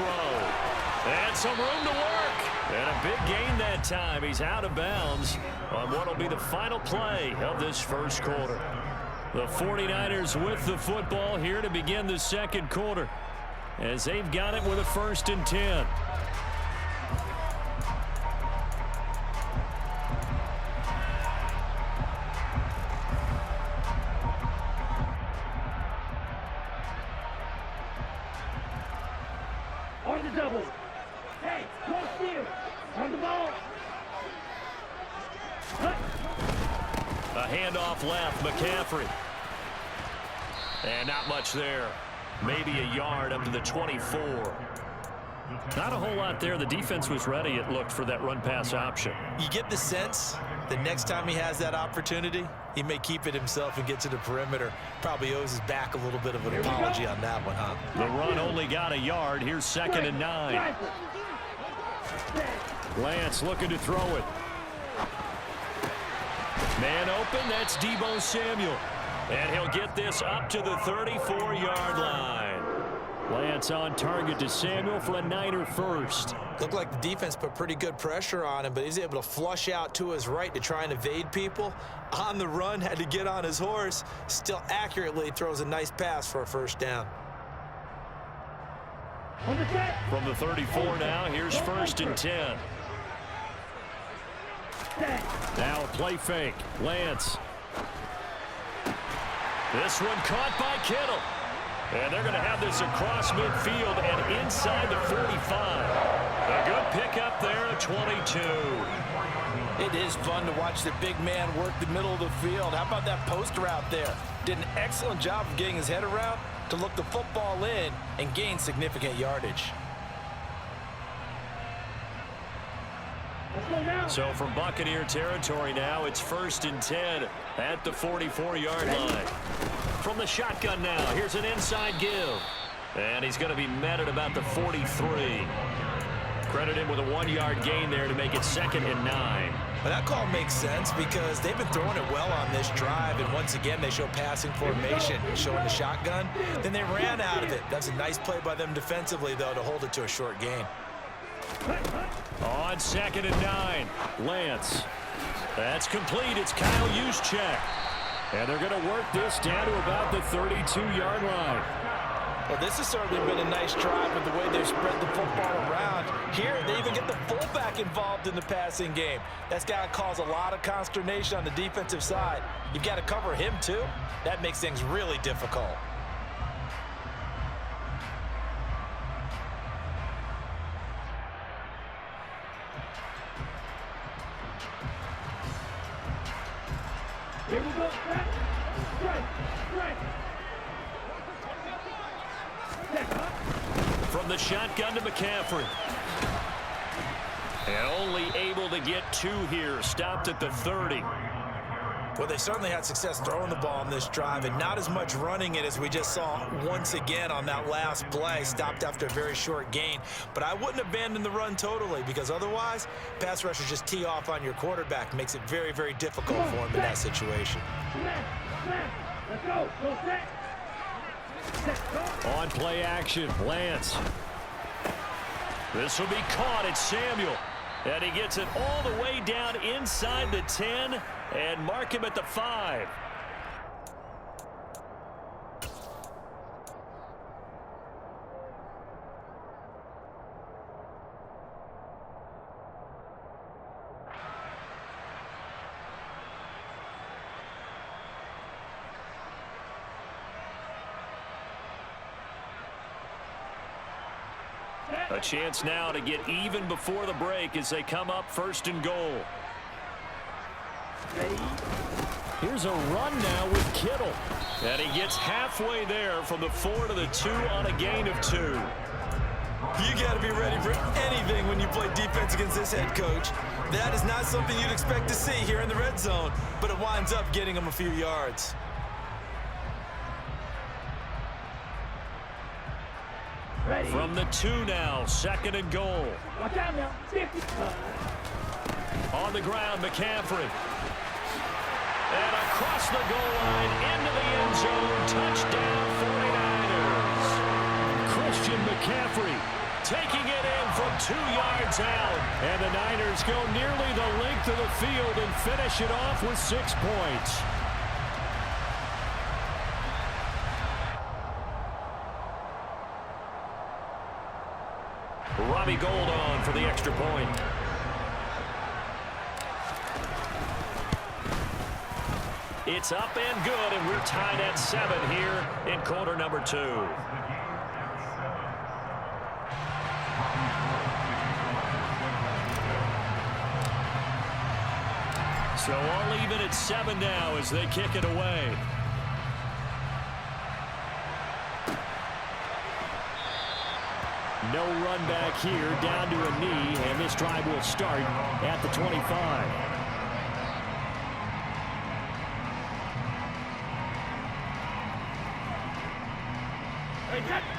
throw. And some room to work. And a big gain that time. He's out of bounds on what will be the final play of this first quarter. The 49ers with the football here to begin the second quarter, as they've got it with a 1st and 10. On the double. Hey, close field. On the ball. A handoff left, McCaffrey. And not much there. Maybe a yard up to the 24. Not a whole lot there. The defense was ready, it looked, for that run-pass option. You get the sense the next time he has that opportunity, he may keep it himself and get to the perimeter. Probably owes his back a little bit of an apology on that one, huh? The run only got a yard. Here's 2nd and 9. Lance looking to throw it. Man open, that's Deebo Samuel. And he'll get this up to the 34-yard line. Lance on target to Samuel for a Niner first. Looked like the defense put pretty good pressure on him, but he's able to flush out to his right to try and evade people. On the run, had to get on his horse. Still accurately throws a nice pass for a 1st down. From the 34 now, here's 1st and 10. Now a play fake. Lance. This one caught by Kittle. And they're going to have this across midfield and inside the 45. A good pickup there at 22. It is fun to watch the big man work the middle of the field. How about that post route there? Did an excellent job of getting his head around to look the football in and gain significant yardage. So from Buccaneer territory now, it's 1st and 10 at the 44-yard line. From the shotgun now, here's an inside give. And he's going to be met at about the 43. Credit him with a 1-yard gain there to make it 2nd and 9. Well, that call makes sense because they've been throwing it well on this drive, and once again they show passing formation, showing the shotgun. Then they ran out of it. That's a nice play by them defensively, though, to hold it to a short gain. On 2nd and 9, Lance. That's complete. It's Kyle Juszczyk. And they're going to work this down to about the 32-yard line. Well, this has certainly been a nice drive with the way they've spread the football around. Here, they even get the fullback involved in the passing game. That's got to cause a lot of consternation on the defensive side. You've got to cover him, too. That makes things really difficult. Here we go. Strike. From the shotgun to McCaffrey. And only able to get 2 here. Stopped at the 30. Well, they certainly had success throwing the ball on this drive and not as much running it as we just saw once again on that last play. Stopped after a very short gain. But I wouldn't abandon the run totally because otherwise, pass rushers just tee off on your quarterback. Makes it very, very difficult for him in that situation. Let's go. Go set. On play action, Lance. This will be caught. It's Samuel. And he gets it all the way down inside the 10 and mark him at the 5. A chance now to get even before the break as they come up 1st and goal. Here's a run now with Kittle. And he gets halfway there from the 4 to the 2 on a gain of 2. You got to be ready for anything when you play defense against this head coach. That is not something you'd expect to see here in the red zone, but it winds up getting him a few yards. From the 2 now, 2nd and goal. Watch out now. 50. On the ground, McCaffrey. And across the goal line, into the end zone, touchdown 49ers. Christian McCaffrey taking it in from 2 yards out. And the Niners go nearly the length of the field and finish it off with 6 points. Robbie Gould on for the extra point. It's up and good, and we're tied at 7 here in quarter number 2. So all even at 7 now as they kick it away. No run back here, down to a knee, and this drive will start at the 25.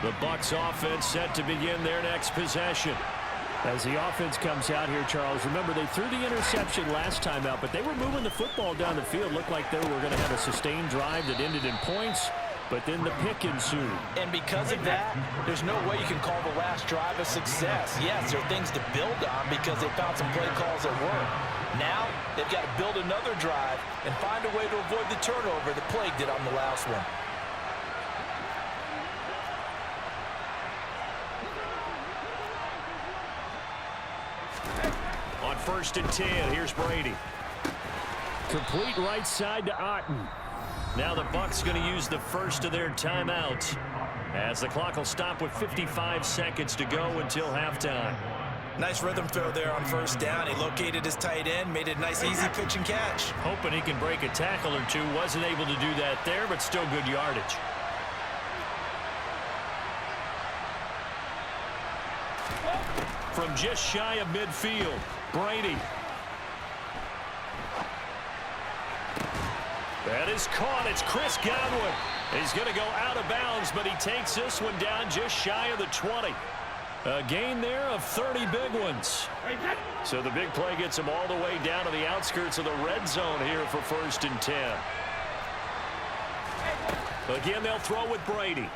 The Bucs offense set to begin their next possession. As the offense comes out here, Charles, remember they threw the interception last time out, but they were moving the football down the field. Looked like they were going to have a sustained drive that ended in points, but then the pick ensued. And because of that, there's no way you can call the last drive a success. Yes, there are things to build on because they found some play calls that work. Now, they've got to build another drive and find a way to avoid the turnover that plagued it on the last one. On 1st and 10, here's Brady. Complete right side to Otten. Now the Bucs going to use the first of their timeouts as the clock will stop with 55 seconds to go until halftime. Nice rhythm throw there on 1st down. He located his tight end, made it a nice easy pitch and catch. Hoping he can break a tackle or two. Wasn't able to do that there, but still good yardage. From just shy of midfield, Brady. That is caught. It's Chris Godwin. He's going to go out of bounds, but he takes this one down just shy of the 20. A gain there of 30 big ones. So the big play gets him all the way down to the outskirts of the red zone here for 1st and 10. Again, they'll throw with Brady.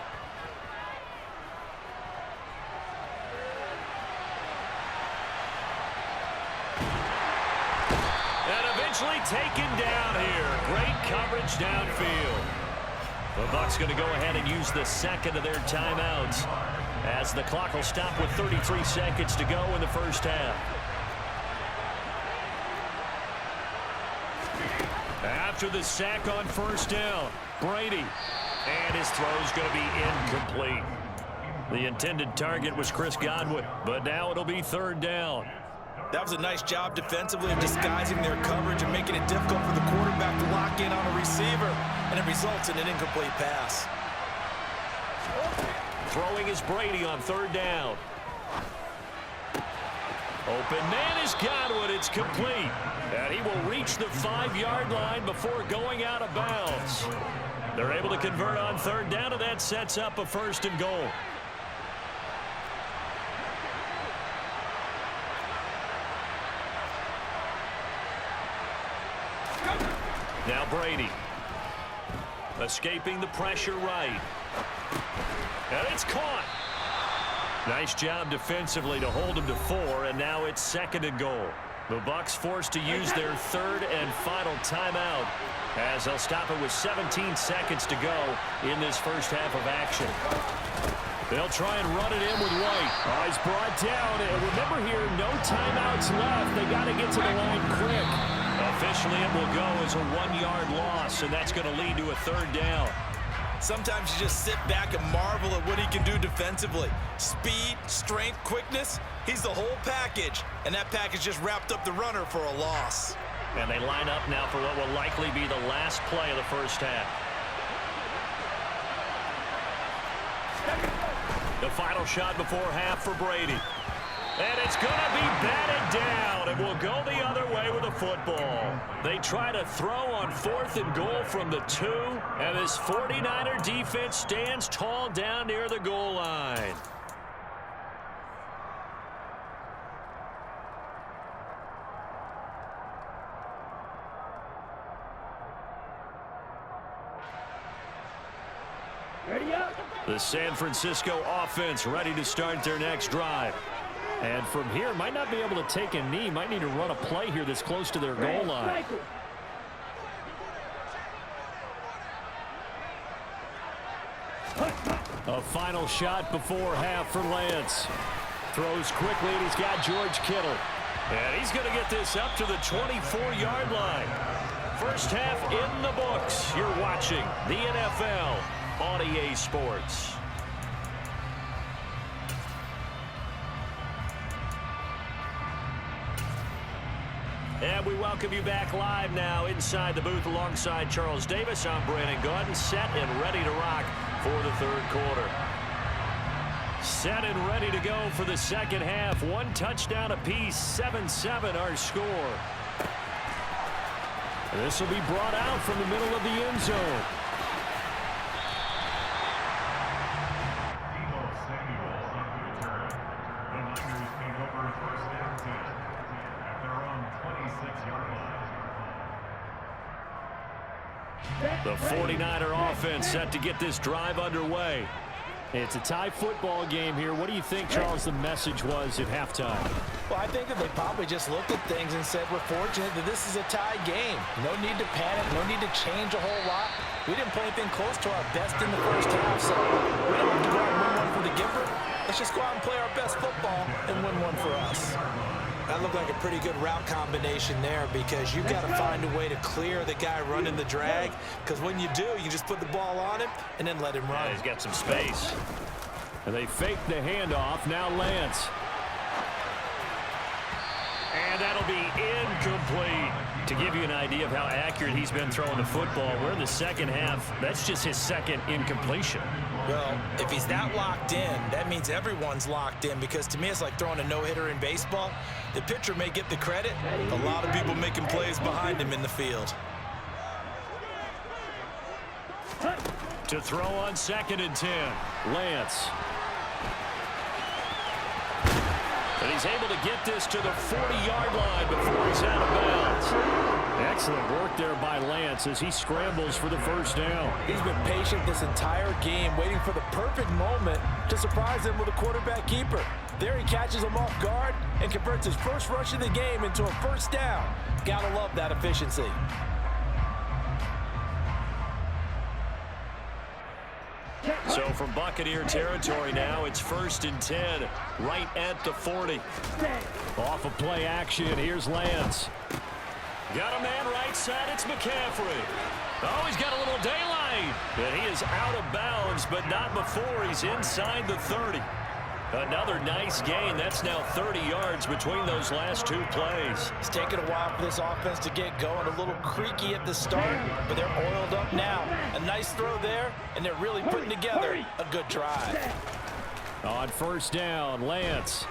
Taken down here. Great coverage downfield. The Bucs going to go ahead and use the second of their timeouts as the clock will stop with 33 seconds to go in the first half. After the sack on 1st down, Brady. And his throw's going to be incomplete. The intended target was Chris Godwin, but now it'll be 3rd down. That was a nice job defensively of disguising their coverage and making it difficult for the quarterback to lock in on a receiver, and it results in an incomplete pass. Throwing is Brady on 3rd down. Open man is Godwin. It's complete. And he will reach the 5-yard line before going out of bounds. They're able to convert on 3rd down, and that sets up a 1st and goal. Now Brady. Escaping the pressure right. And it's caught. Nice job defensively to hold him to 4, and now it's 2nd and goal. The Bucs forced to use their 3rd and final timeout as they'll stop it with 17 seconds to go in this first half of action. They'll try and run it in with White. Oh, he's brought down. And remember here, no timeouts left. They got to get to the line quick. Officially, it will go as a 1-yard loss, and that's going to lead to a 3rd down. Sometimes you just sit back and marvel at what he can do defensively. Speed, strength, quickness, he's the whole package. And that package just wrapped up the runner for a loss. And they line up now for what will likely be the last play of the first half. The final shot before half for Brady. And it's going to be batted down, and will go the other way with the football. They try to throw on 4th and goal from the 2, and this 49er defense stands tall down near the goal line. Ready up. The San Francisco offense ready to start their next drive. And from here, might not be able to take a knee. Might need to run a play here that's close to their goal line. A final shot before half for Lance. Throws quickly, and he's got George Kittle. And he's going to get this up to the 24-yard line. First half in the books. You're watching the NFL on EA Sports. And we welcome you back live now inside the booth alongside Charles Davis. I'm Brandon Gaudin, set and ready to rock for the third quarter. Set and ready to go for the second half. One touchdown apiece, 7-7 our score. This will be brought out from the middle of the end zone. The 49er offense set to get this drive underway. It's a tie football game here. What do you think, Charles, the message was at halftime? Well, I think that they probably just looked at things and said, we're fortunate that this is a tie game. No need to panic, no need to change a whole lot. We didn't play anything close to our best in the first half, so we don't have to go out and win one for the giver. Let's just go out and play our best football and win one for us. That looked like a pretty good route combination there, because you've got to find a way to clear the guy running the drag, because when you do, you just put the ball on him and then let him run. Yeah, he's got some space. And they fake the handoff. Now Lance. And that'll be incomplete. To give you an idea of how accurate he's been throwing the football, we're in the second half. That's just his second incompletion. Well, if he's that locked in, that means everyone's locked in, because to me it's like throwing a no-hitter in baseball. The pitcher may get the credit. A lot of people making plays behind him in the field. To throw on 2nd and 10, Lance. And he's able to get this to the 40-yard line before he's out of bounds. Excellent work there by Lance as he scrambles for the first down. He's been patient this entire game, waiting for the perfect moment to surprise him with a quarterback keeper. There he catches him off guard and converts his first rush of the game into a first down. Gotta love that efficiency. So from Buccaneer territory now, it's 1st and 10, right at the 40. Off of play action, here's Lance. Got a man right side, it's McCaffrey. Oh, he's got a little daylight. And he is out of bounds, but not before he's inside the 30. Another nice gain. That's now 30 yards between those last two plays. It's taken a while for this offense to get going. A little creaky at the start, but they're oiled up now. A nice throw there, and they're really putting together a good drive. On first down, Lance.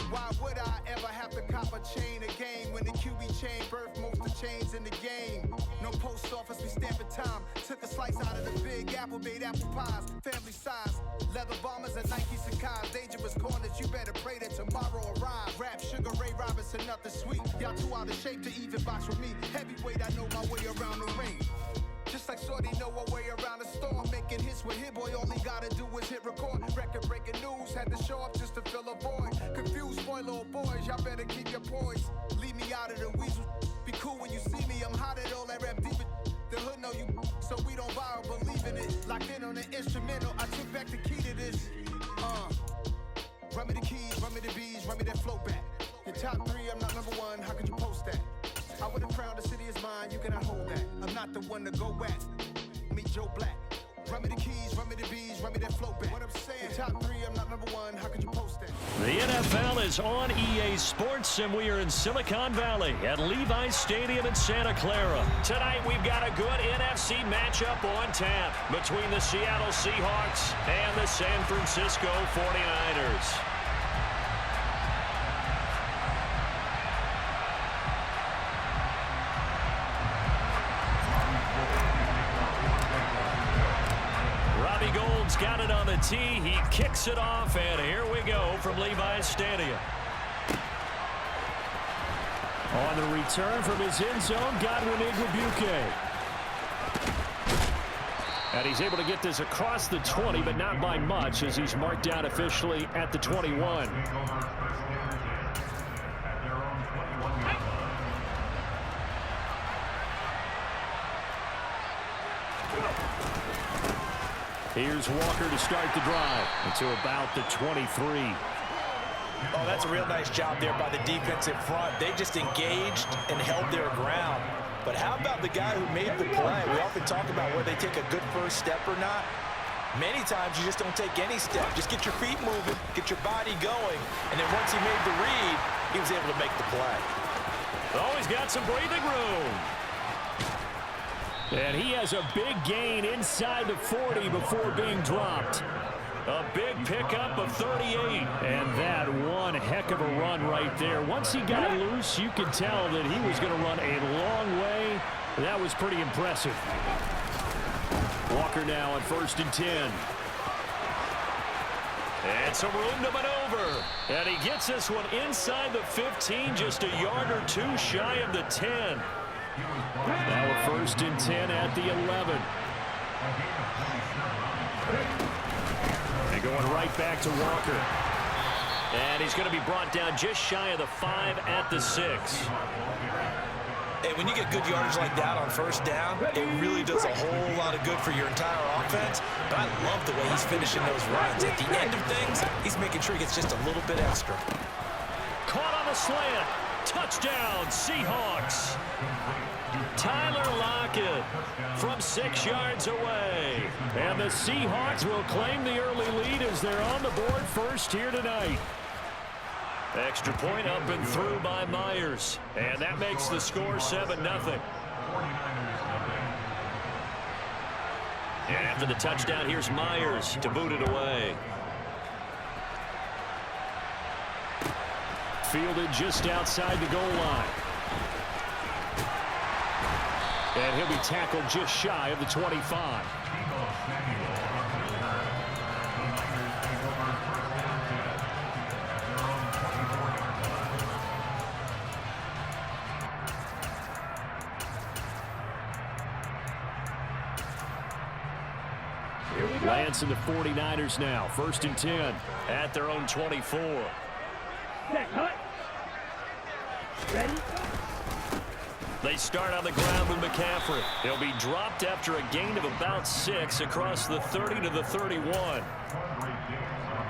Why would I ever have to cop a chain again when the QB chain birthed most of chains in the game? No post office, we stamping time. Took a slice out of the big apple, made apple pies, family size. Leather bombers and Nike Sacai's. Dangerous corners, you better pray that tomorrow arrives. Rap, Sugar Ray Robinson, nothing sweet. Y'all too out of shape to even box with me. Heavyweight, I know my way around the ring. Just like Shorty know a way around the storm. Making hits with Hit Boy, all he gotta do is hit record. Record breaking news, had to show up just to fill a void. Confused boy, little boys, y'all better keep your poise. Leave me out of the weasel. Be cool when you see me, I'm hot at all that rap deep. The hood know you, so we don't borrow, believe in it. Locked in on the instrumental, I took back the key to this. Run me the keys, run me the bees, run me that flow back. Your top 3, I'm not number 1, how could you post that? I would have crowned the city is mine, you cannot hold that. I'm not the one to go at. Meet Joe Black. Run me the keys, run me the bees, run me that flow back. What I'm saying, top 3, I'm not number 1, how could you post that? The NFL is on EA Sports, and we are in Silicon Valley at Levi's Stadium in Santa Clara. Tonight, we've got a good NFC matchup on tap between the Seattle Seahawks and the San Francisco 49ers. Got it on the tee. He kicks it off, and here we go from Levi's Stadium. On the return from his end zone, Godwin Igwebuike. And he's able to get this across the 20, but not by much, as he's marked down officially at the 21. Here's Walker to start the drive to about the 23. Oh, that's a real nice job there by the defensive front. They just engaged and held their ground. But how about the guy who made the play? We often talk about whether they take a good first step or not. Many times you just don't take any step. Just get your feet moving, get your body going, and then once he made the read, he was able to make the play. Oh, he's got some breathing room. And he has a big gain inside the 40 before being dropped. A big pickup of 38. And that one heck of a run right there. Once he got loose, you could tell that he was going to run a long way. That was pretty impressive. Walker now on 1st and 10. And some room to maneuver. And he gets this one inside the 15, just a yard or two shy of the 10. Now a 1st and 10 at the 11. And going right back to Walker. And he's going to be brought down just shy of the 5 at the 6. And when you get good yardage like that on 1st down, it really does a whole lot of good for your entire offense. But I love the way he's finishing those runs. At the end of things, he's making sure he gets just a little bit extra. Caught on the slant. Touchdown, Seahawks. Tyler Lockett from 6 yards away. And the Seahawks will claim the early lead as they're on the board first here tonight. Extra point up and through by Myers. And that makes the score 7-0. And after the touchdown, here's Myers to boot it away. Fielded just outside the goal line. And he'll be tackled just shy of the 25. Lance and the 49ers now. 1st and 10 at their own 24. Set, hut. Ready? They start on the ground with McCaffrey. He'll be dropped after a gain of about 6 across the 30 to the 31.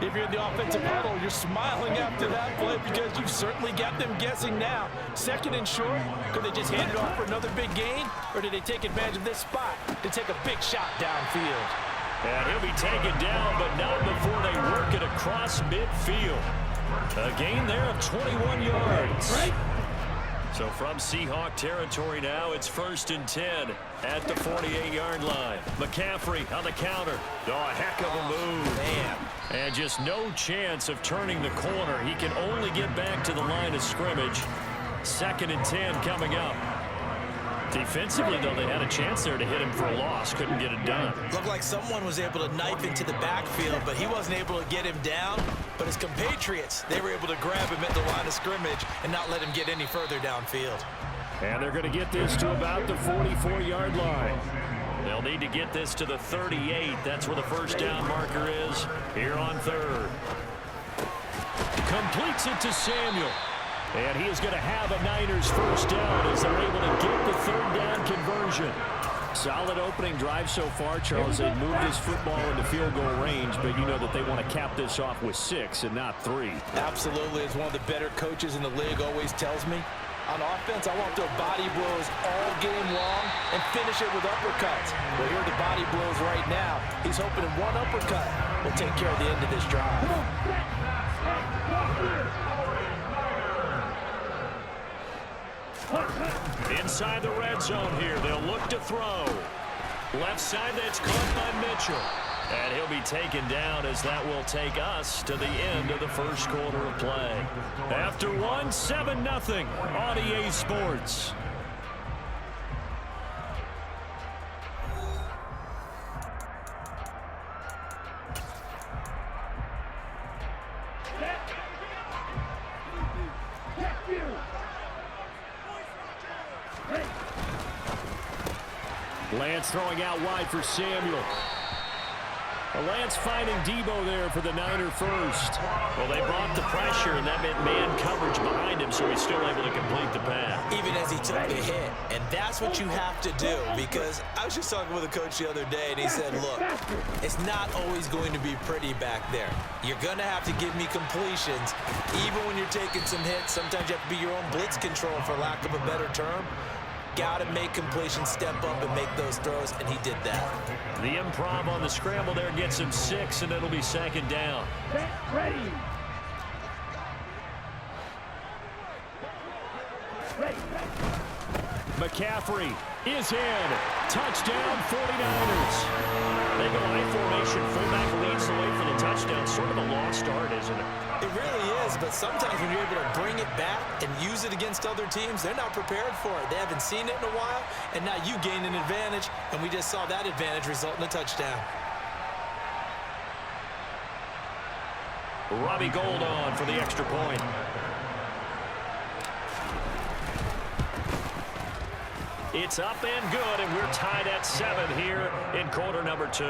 If you're in the offensive huddle, you're smiling after that play because you've certainly got them guessing now. 2nd and short, could they just hand it off for another big gain? Or did they take advantage of this spot to take a big shot downfield? And he'll be taken down, but not before they work it across midfield. A gain there of 21 yards. Right. So from Seahawk territory now, it's 1st and 10 at the 48-yard line. McCaffrey on the counter. Oh, a heck of a move. Man. And just no chance of turning the corner. He can only get back to the line of scrimmage. 2nd and 10 coming up. Defensively, though, they had a chance there to hit him for a loss. Couldn't get it done. Looked like someone was able to knife into the backfield, but he wasn't able to get him down. But his compatriots, they were able to grab him at the line of scrimmage and not let him get any further downfield. And they're going to get this to about the 44-yard line. They'll need to get this to the 38. That's where the 1st down marker is here on 3rd. Completes it to Samuel. And he is going to have a Niners 1st down as they're able to get the 3rd down conversion. Solid opening drive so far, Charles. They moved this football into field goal range, but you know that they want to cap this off with 6 and not 3. Absolutely. As one of the better coaches in the league always tells me, on offense, I want their body blows all game long and finish it with uppercuts. Well, here are the body blows right now. He's hoping one uppercut will take care of the end of this drive. Inside the red zone here. They'll look to throw. Left side, that's caught by Mitchell. And he'll be taken down as that will take us to the end of the first quarter of play. After one, 7-0 on EA Sports. Lance throwing out wide for Samuel. Lance finding Debo there for the Niner first. Well, they brought the pressure, and that meant man coverage behind him, so he's still able to complete the pass. Even as he took the hit, and that's what you have to do, because I was just talking with a coach the other day, and he said, look, it's not always going to be pretty back there. You're going to have to give me completions, even when you're taking some hits. Sometimes you have to be your own blitz control, for lack of a better term. Got to make completions, step up and make those throws, and he did that. The improv on the scramble there gets him 6, and it'll be second down. Ready. McCaffrey is in. Touchdown, 49ers. They go I formation. Fullback leads the way for the touchdown. Sort of a lost start, isn't it? It really is, but sometimes when you're able to bring it back and use it against other teams, they're not prepared for it. They haven't seen it in a while, and now you gain an advantage, and we just saw that advantage result in a touchdown. Robbie Gould on for the extra point. It's up and good, and we're tied at 7 here in quarter number 2.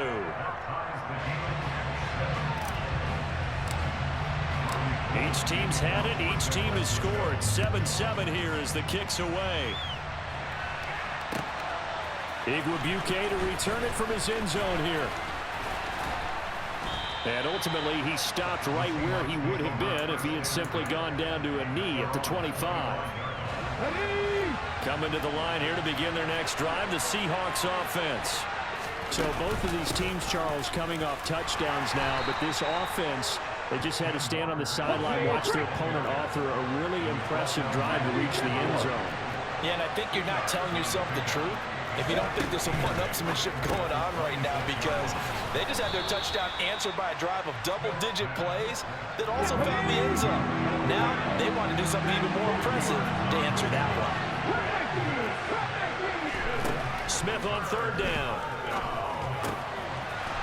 Each team's had it. Each team has scored. 7-7 here as the kick's away. Igwebuike to return it from his end zone here. And ultimately, he stopped right where he would have been if he had simply gone down to a knee at the 25. Coming to the line here to begin their next drive, the Seahawks offense. So both of these teams, Charles, coming off touchdowns now, but this offense, they just had to stand on the sideline, watch their opponent author a really impressive drive to reach the end zone. Yeah, and I think you're not telling yourself the truth if you don't think there's some one-upsmanship going on right now, because they just had their touchdown answered by a drive of double-digit plays that also found the end zone. Now they want to do something even more impressive to answer that one. Smith on third down.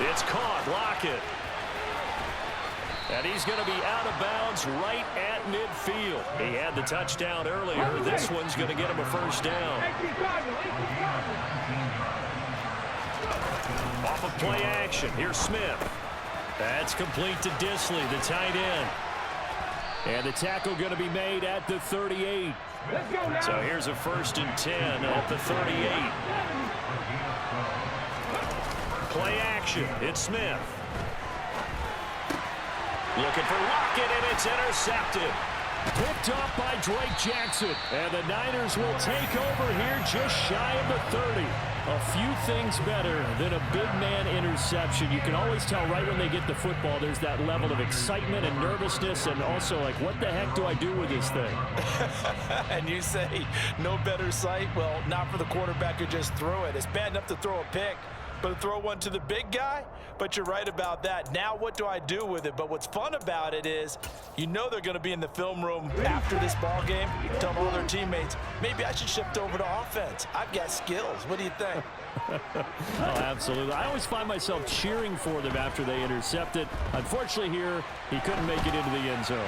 It's caught. Lockett. And he's going to be out of bounds right at midfield. He had the touchdown earlier. This one's going to get him a first down. Off of play action. Here's Smith. That's complete to Disley, the tight end. And the tackle going to be made at the 38. So here's a 1st and 10 at the 38. Play action. It's Smith. Looking for Lockett, and it's intercepted. Picked off by Drake Jackson. And the Niners will take over here just shy of the 30. A few things better than a big man interception. You can always tell right when they get the football, there's that level of excitement and nervousness, and also like, what the heck do I do with this thing? And you say, no better sight? Well, not for the quarterback who just threw it. It's bad enough to throw a pick, but to throw one to the big guy? But you're right about that. Now what do I do with it? But what's fun about it is, you know they're going to be in the film room after this ball game, telling all their teammates, maybe I should shift over to offense. I've got skills. What do you think? Oh, absolutely. I always find myself cheering for them after they intercept it. Unfortunately here, he couldn't make it into the end zone.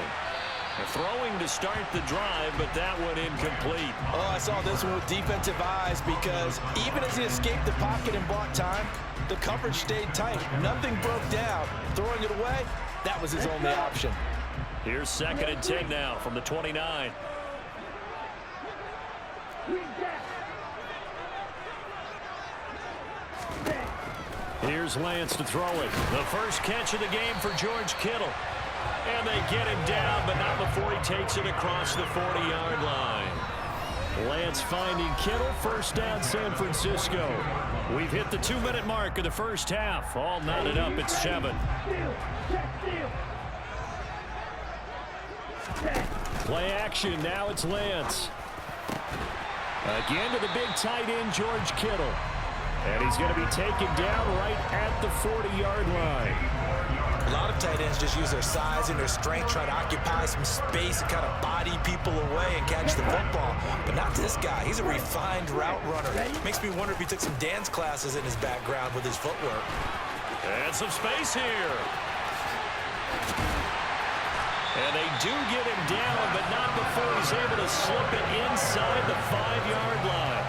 Throwing to start the drive, but that one incomplete. Oh, I saw this one with defensive eyes, because even as he escaped the pocket and bought time, the coverage stayed tight. Nothing broke down. Throwing it away, that was his only option. Here's 2nd and 10 now from the 29. Here's Lance to throw it. The first catch of the game for George Kittle. And they get him down, but not before he takes it across the 40-yard line. Lance finding Kittle. First down, San Francisco. We've hit the 2-minute mark of the first half. All knotted up at 7. Play action. Now it's Lance. Again to the big tight end, George Kittle. And he's going to be taken down right at the 40-yard line. A lot of tight ends just use their size and their strength, try to occupy some space and kind of body people away and catch the football. But not this guy. He's a refined route runner. Makes me wonder if he took some dance classes in his background with his footwork. And some space here. And they do get him down, but not before he's able to slip it inside the 5-yard line.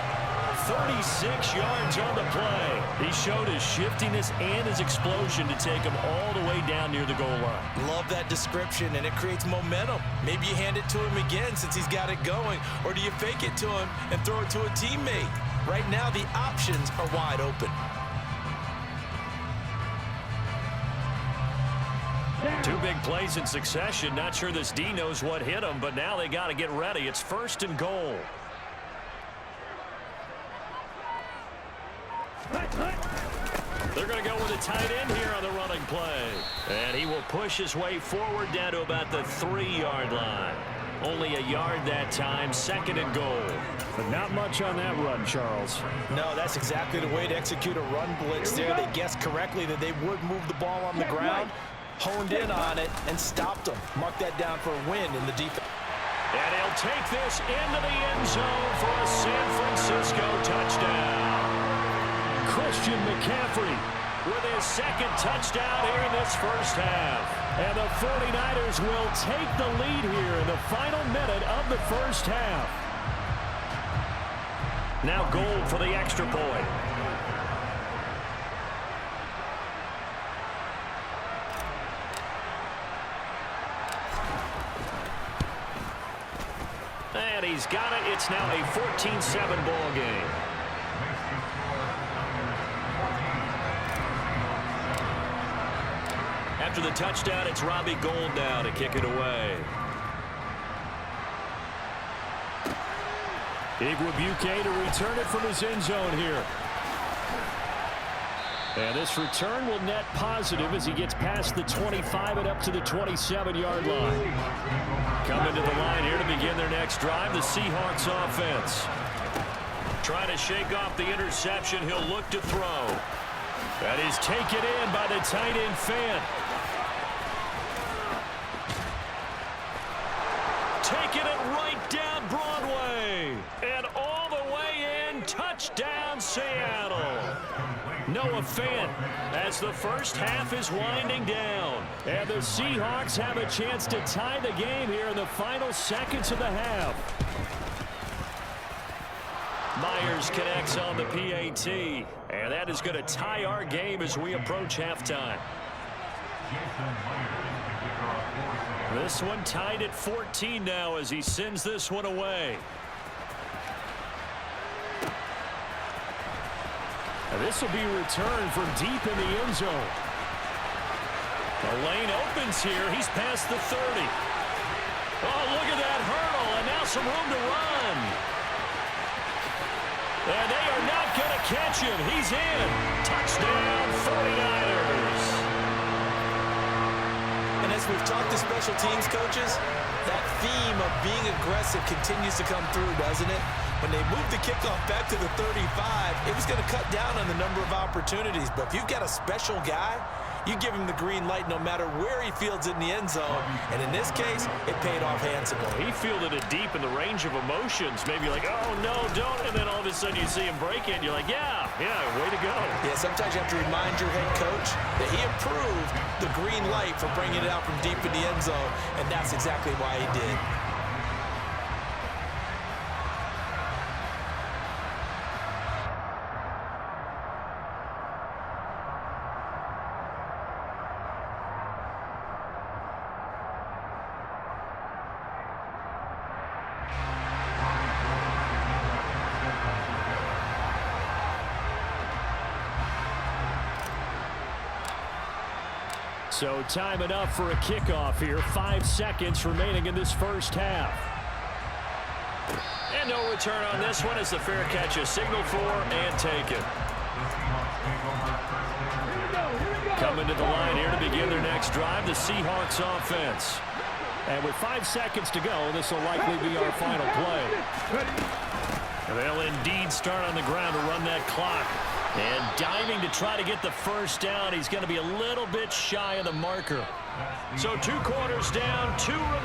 36 yards on the play. He showed his shiftiness and his explosion to take him all the way down near the goal line. Love that description, and it creates momentum. Maybe you hand it to him again since he's got it going, or do you fake it to him and throw it to a teammate? Right now, the options are wide open. Two big plays in succession. Not sure this D knows what hit him, but now they got to get ready. It's 1st and goal. They're going to go with a tight end here on the running play. And he will push his way forward down to about the 3-yard line. Only a yard that time, 2nd and goal. But not much on that run, Charles. No, that's exactly the way to execute a run blitz there. They guessed correctly that they would move the ball on the ground, honed in on it, and stopped them. Mark that down for a win in the defense. And he'll take this into the end zone for a San Francisco touchdown. Christian McCaffrey with his 2nd touchdown here in this first half. And the 49ers will take the lead here in the final minute of the first half. Now Gold for the extra point. And he's got it. It's now a 14-7 ball game. After the touchdown, it's Robbie Gould now to kick it away. Igwebuike to return it from his end zone here. And this return will net positive as he gets past the 25 and up to the 27-yard line. Coming to the line here to begin their next drive, the Seahawks offense. Trying to shake off the interception, he'll look to throw. That is taken in by the tight end Fant. Taking it right down Broadway. And all the way in, touchdown Seattle. Noah Fant as the first half is winding down. And the Seahawks have a chance to tie the game here in the final seconds of the half. Myers connects on the PAT. And that is going to tie our game as we approach halftime. This one tied at 14 now as he sends this one away. And this will be returned from deep in the end zone. The lane opens here. He's past the 30. Oh, look at that hurdle, and now some room to run. And they are not going to catch him. He's in. Touchdown, 49ers. And as we've talked to special teams coaches, that theme of being aggressive continues to come through, doesn't it? When they moved the kickoff back to the 35, it was going to cut down on the number of opportunities. But if you've got a special guy, you give him the green light no matter where he fields it in the end zone. And in this case, it paid off handsomely. He fielded it deep in the range of emotions. Maybe like, oh, no, don't. And then all of a sudden you see him break it. You're like, yeah, way to go. Yeah, sometimes you have to remind your head coach that he approved the green light for bringing it out from deep in the end zone. And that's exactly why he did. So time enough for a kickoff here. 5 seconds remaining in this first half. And no return on this one as the fair catch is signaled for and taken. Coming to the line here to begin their next drive, the Seahawks offense. And with 5 seconds to go, this will likely be our final play. They'll indeed start on the ground to run that clock. And diving to try to get the first down. He's going to be a little bit shy of the marker. So 2 quarters down, 2 remaining.